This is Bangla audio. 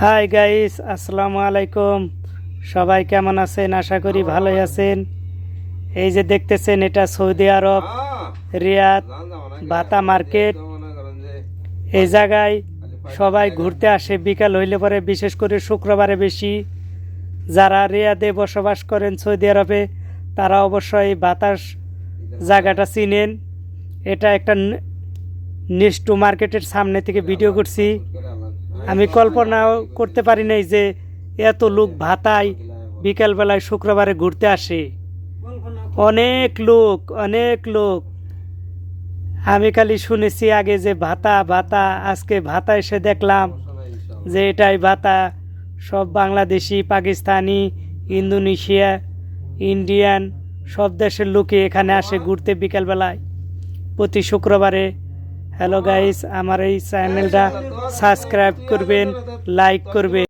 হাই গাইস, আসসালামু আলাইকুম। সবাই কেমন আছেন? আশা করি ভালোই আছেন। এই যে দেখতেছেন, এটা সৌদি আরব রিয়াদ বাতা মার্কেট। এই জায়গায় সবাই ঘুরতে আসে বিকাল হইলে পরে, বিশেষ করে শুক্রবারে বেশি। যারা রিয়াদে বসবাস করেন সৌদি আরবে, তারা অবশ্যই বাতাস জায়গাটা চিনেন। এটা একটা নিষ্টু মার্কেটের সামনে থেকে ভিডিও করছি। আমি কল্পনাও করতে পারি নাই যে এত লোক ভাতায় বিকালবেলায় শুক্রবারে ঘুরতে আসে। অনেক লোক। আমি খালি শুনেছি আগে যে ভাতা ভাতা, আজকে ভাতা এসে দেখলাম যে এটাই ভাতা। সব বাংলাদেশি, পাকিস্তানি, ইন্দোনেশিয়া, ইন্ডিয়ান সব দেশের লোকে এখানে আসে ঘুরতে বিকালবেলায় প্রতি শুক্রবারে। হ্যালো গাইস, আমার এই চ্যানেলটা সাবস্ক্রাইব করবেন, লাইক করবেন।